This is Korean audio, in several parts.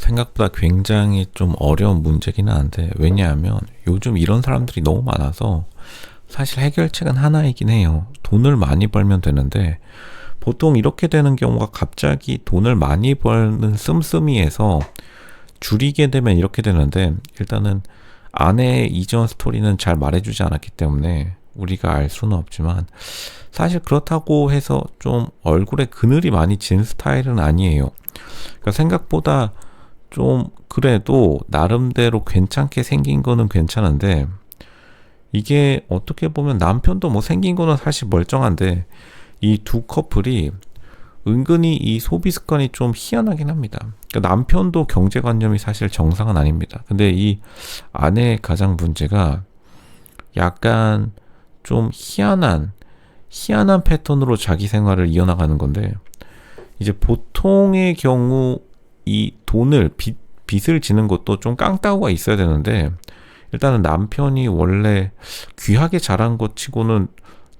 생각보다 굉장히 좀 어려운 문제긴 한데, 왜냐하면 요즘 이런 사람들이 너무 많아서 사실 해결책은 하나이긴 해요. 돈을 많이 벌면 되는데, 보통 이렇게 되는 경우가 갑자기 돈을 많이 버는 씀씀이에서 줄이게 되면 이렇게 되는데, 일단은 아내의 이전 스토리는 잘 말해주지 않았기 때문에 우리가 알 수는 없지만, 사실 그렇다고 해서 좀 얼굴에 그늘이 많이 진 스타일은 아니에요. 그러니까 생각보다 좀 그래도 나름대로 괜찮게 생긴 거는 괜찮은데, 이게 어떻게 보면 남편도 뭐 생긴 거는 사실 멀쩡한데, 이 두 커플이 은근히 이 소비 습관이 좀 희한하긴 합니다. 그러니까 남편도 경제관념이 사실 정상은 아닙니다. 근데 이 아내의 가장 문제가 약간 좀 희한한 패턴으로 자기 생활을 이어나가는 건데, 이제 보통의 경우 이 돈을 빚을 지는 것도 좀 깡따구가 있어야 되는데, 일단은 남편이 원래 귀하게 자란 것 치고는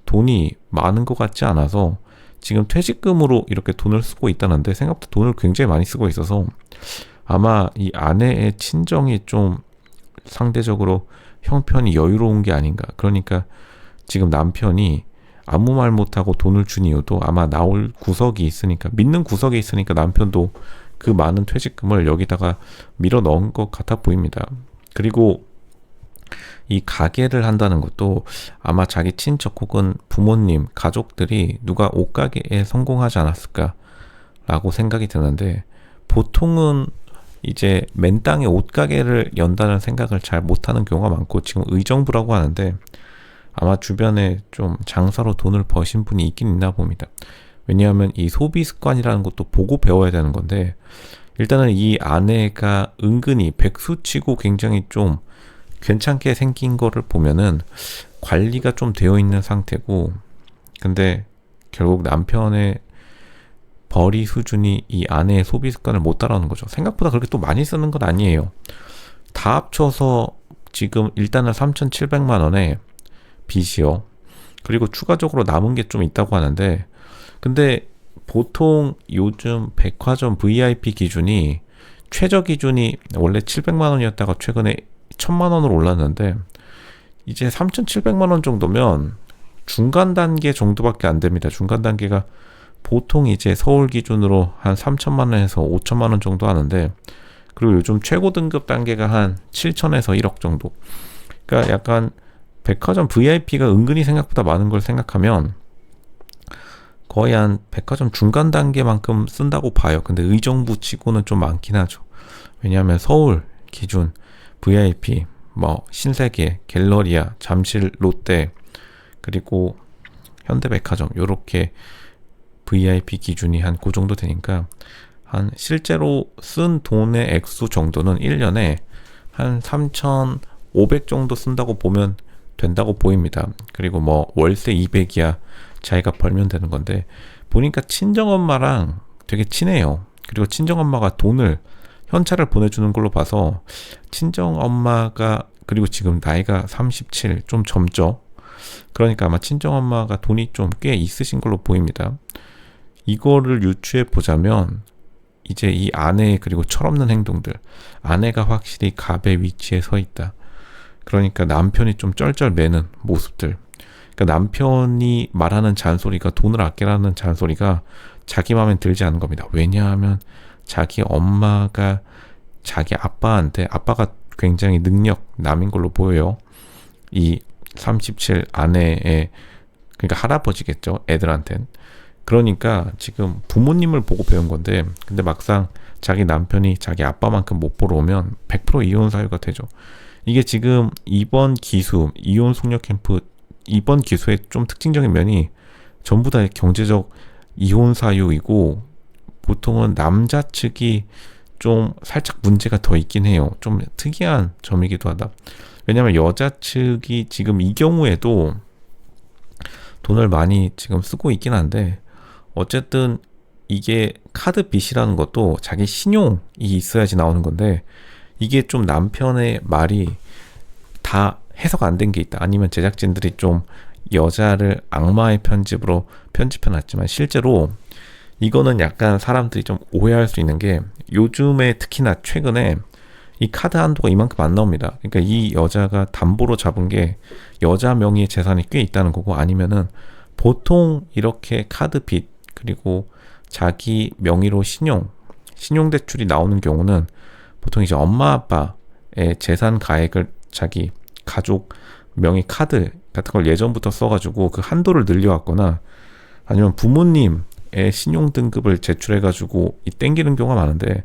돈이 많은 것 같지 않아서 지금 퇴직금으로 이렇게 돈을 쓰고 있다는데, 생각보다 돈을 굉장히 많이 쓰고 있어서 아마 이 아내의 친정이 좀 상대적으로 형편이 여유로운 게 아닌가. 그러니까 지금 남편이 아무 말 못하고 돈을 준 이유도 아마 나올 구석이 있으니까, 믿는 구석이 있으니까 남편도 그 많은 퇴직금을 여기다가 밀어 넣은 것 같아 보입니다. 그리고 이 가게를 한다는 것도 아마 자기 친척 혹은 부모님, 가족들이 누가 옷가게에 성공하지 않았을까라고 생각이 드는데, 보통은 이제 맨 땅에 옷가게를 연다는 생각을 잘 못하는 경우가 많고, 지금 의정부라고 하는데 아마 주변에 좀 장사로 돈을 버신 분이 있긴 있나 봅니다. 왜냐하면 이 소비 습관이라는 것도 보고 배워야 되는 건데, 일단은 이 아내가 은근히 백수치고 굉장히 좀 괜찮게 생긴 거를 보면은 관리가 좀 되어 있는 상태고, 근데 결국 남편의 벌이 수준이 이 아내의 소비 습관을 못 따라오는 거죠. 생각보다 그렇게 또 많이 쓰는 건 아니에요. 다 합쳐서 지금 일단은 3,700만 원에 빚이요. 그리고 추가적으로 남은 게 좀 있다고 하는데, 근데 보통 요즘 백화점 VIP 기준이, 최저 기준이 원래 700만 원이었다가 최근에 1000만 원으로 올랐는데, 이제 3,700만 원 정도면 중간 단계 정도밖에 안 됩니다. 중간 단계가 보통 이제 서울 기준으로 한 3천만 원에서 5천만 원 정도 하는데, 그리고 요즘 최고 등급 단계가 한 7천에서 1억 정도. 그러니까 약간 백화점 VIP가 은근히 생각보다 많은 걸 생각하면 거의 한 백화점 중간 단계만큼 쓴다고 봐요. 근데 의정부 치고는 좀 많긴 하죠. 왜냐하면 서울 기준 VIP, 뭐 신세계, 갤러리아, 잠실, 롯데, 그리고 현대백화점, 요렇게 VIP 기준이 한 그 정도 되니까, 한 실제로 쓴 돈의 액수 정도는 1년에 한 3,500 정도 쓴다고 보면 된다고 보입니다. 그리고 뭐 월세 200이야 자기가 벌면 되는 건데, 보니까 친정엄마랑 되게 친해요. 그리고 친정엄마가 돈을, 현찰을 보내주는 걸로 봐서 친정엄마가, 그리고 지금 나이가 37, 좀 젊죠. 그러니까 아마 친정엄마가 돈이 좀 꽤 있으신 걸로 보입니다. 이거를 유추해 보자면 이제 이 아내의, 그리고 철없는 행동들, 아내가 확실히 갑의 위치에 서 있다. 그러니까 남편이 좀 쩔쩔매는 모습들, 그러니까 남편이 말하는 잔소리가, 돈을 아끼라는 잔소리가 자기 마음에 들지 않은 겁니다. 왜냐하면 자기 엄마가 자기 아빠한테, 아빠가 굉장히 능력남인 걸로 보여요. 이 37 아내의, 그러니까 할아버지겠죠, 애들한텐. 그러니까 지금 부모님을 보고 배운 건데, 근데 막상 자기 남편이 자기 아빠만큼 못 보러 오면 100% 이혼 사유가 되죠. 이게 지금 이번 기수, 이혼 숙녀 캠프 이번 기수의 좀 특징적인 면이 전부 다 경제적 이혼 사유이고, 보통은 남자 측이 좀 살짝 문제가 더 있긴 해요. 좀 특이한 점이기도 하다. 왜냐면 여자 측이 지금 이 경우에도 돈을 많이 지금 쓰고 있긴 한데, 어쨌든 이게 카드 빚이라는 것도 자기 신용이 있어야지 나오는 건데, 이게 좀 남편의 말이 다 해석 안 된 게 있다. 아니면 제작진들이 좀 여자를 악마의 편집으로 편집해놨지만, 실제로 이거는 약간 사람들이 좀 오해할 수 있는 게 요즘에 특히나 최근에 이 카드 한도가 이만큼 안 나옵니다. 그러니까 이 여자가 담보로 잡은 게 여자 명의의 재산이 꽤 있다는 거고, 아니면은 보통 이렇게 카드 빚 그리고 자기 명의로 신용대출이 나오는 경우는 보통 이제 엄마 아빠의 재산 가액을 자기 가족 명의 카드 같은 걸 예전부터 써가지고 그 한도를 늘려왔거나, 아니면 부모님의 신용 등급을 제출해가지고 이 땡기는 경우가 많은데,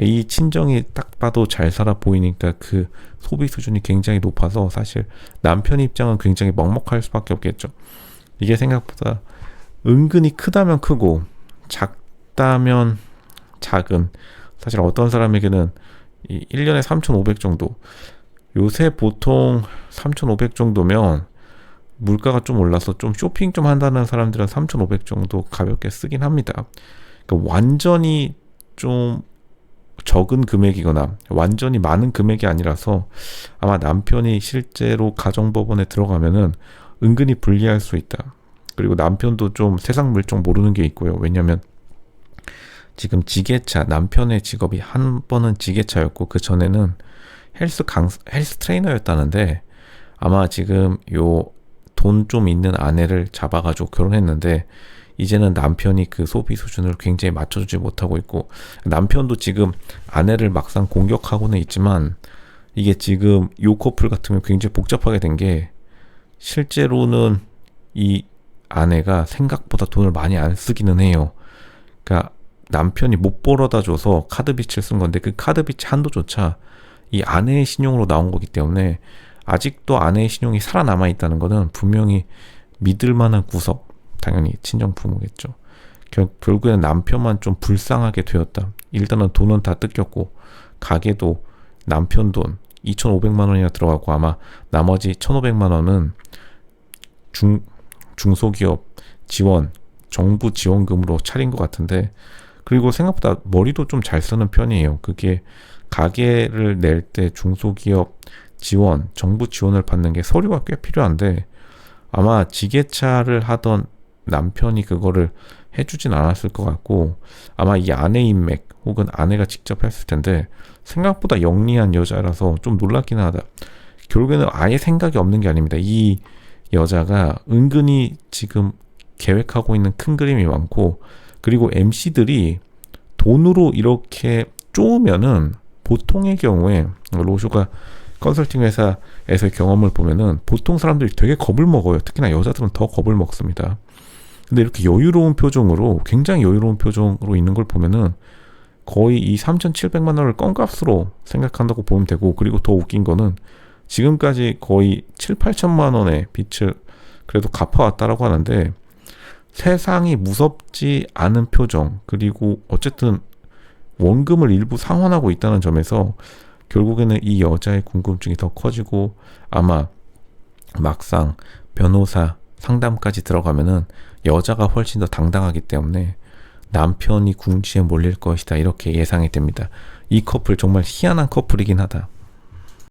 이 친정이 딱 봐도 잘 살아 보이니까 그 소비 수준이 굉장히 높아서 사실 남편 입장은 굉장히 먹먹할 수밖에 없겠죠. 이게 생각보다 은근히 크다면 크고 작다면 작은, 사실 어떤 사람에게는 이 1년에 3,500 정도, 요새 보통 3,500 정도면 물가가 좀 올라서 좀 쇼핑 좀 한다는 사람들은 3,500 정도 가볍게 쓰긴 합니다. 그러니까 완전히 좀 적은 금액이거나 완전히 많은 금액이 아니라서 아마 남편이 실제로 가정법원에 들어가면은 은근히 불리할 수 있다. 그리고 남편도 좀 세상 물정 모르는 게 있고요. 왜냐면 지금 지게차, 남편의 직업이 한 번은 지게차였고 그 전에는 헬스 트레이너였다는데, 아마 지금 요 돈 좀 있는 아내를 잡아가지고 결혼했는데 이제는 남편이 그 소비 수준을 굉장히 맞춰주지 못하고 있고, 남편도 지금 아내를 막상 공격하고는 있지만 이게 지금 요 커플 같으면 굉장히 복잡하게 된 게, 실제로는 이 아내가 생각보다 돈을 많이 안 쓰기는 해요. 그러니까 남편이 못 벌어다 줘서 카드빚을 쓴 건데 그 카드빚 한도조차 이 아내의 신용으로 나온 거기 때문에 아직도 아내의 신용이 살아남아 있다는 거는 분명히 믿을 만한 구석, 당연히 친정 부모겠죠. 결국에는 남편만 좀 불쌍하게 되었다. 일단은 돈은 다 뜯겼고 가게도 남편 돈 2,500만 원이나 들어가고, 아마 나머지 1,500만 원은 중소기업 지원, 정부 지원금으로 차린 것 같은데, 그리고 생각보다 머리도 좀 잘 쓰는 편이에요. 그게 가게를 낼 때 중소기업 지원, 정부 지원을 받는 게 서류가 꽤 필요한데 아마 지게차를 하던 남편이 그거를 해주진 않았을 것 같고, 아마 이 아내 인맥 혹은 아내가 직접 했을 텐데 생각보다 영리한 여자라서 좀 놀랍긴 하다. 결국에는 아예 생각이 없는 게 아닙니다. 이 여자가 은근히 지금 계획하고 있는 큰 그림이 많고, 그리고 MC들이 돈으로 이렇게 쪼으면은 보통의 경우에, 로쇼가 컨설팅 회사에서의 경험을 보면은 보통 사람들이 되게 겁을 먹어요. 특히나 여자들은 더 겁을 먹습니다. 근데 이렇게 여유로운 표정으로, 굉장히 여유로운 표정으로 있는 걸 보면은 거의 이 3,700만 원을 껌값으로 생각한다고 보면 되고, 그리고 더 웃긴 거는 지금까지 거의 7, 8천만 원의 빚을 그래도 갚아왔다라고 하는데, 세상이 무섭지 않은 표정, 그리고 어쨌든 원금을 일부 상환하고 있다는 점에서 결국에는 이 여자의 궁금증이 더 커지고, 아마 막상 변호사 상담까지 들어가면은 여자가 훨씬 더 당당하기 때문에 남편이 궁지에 몰릴 것이다, 이렇게 예상이 됩니다. 이 커플 정말 희한한 커플이긴 하다.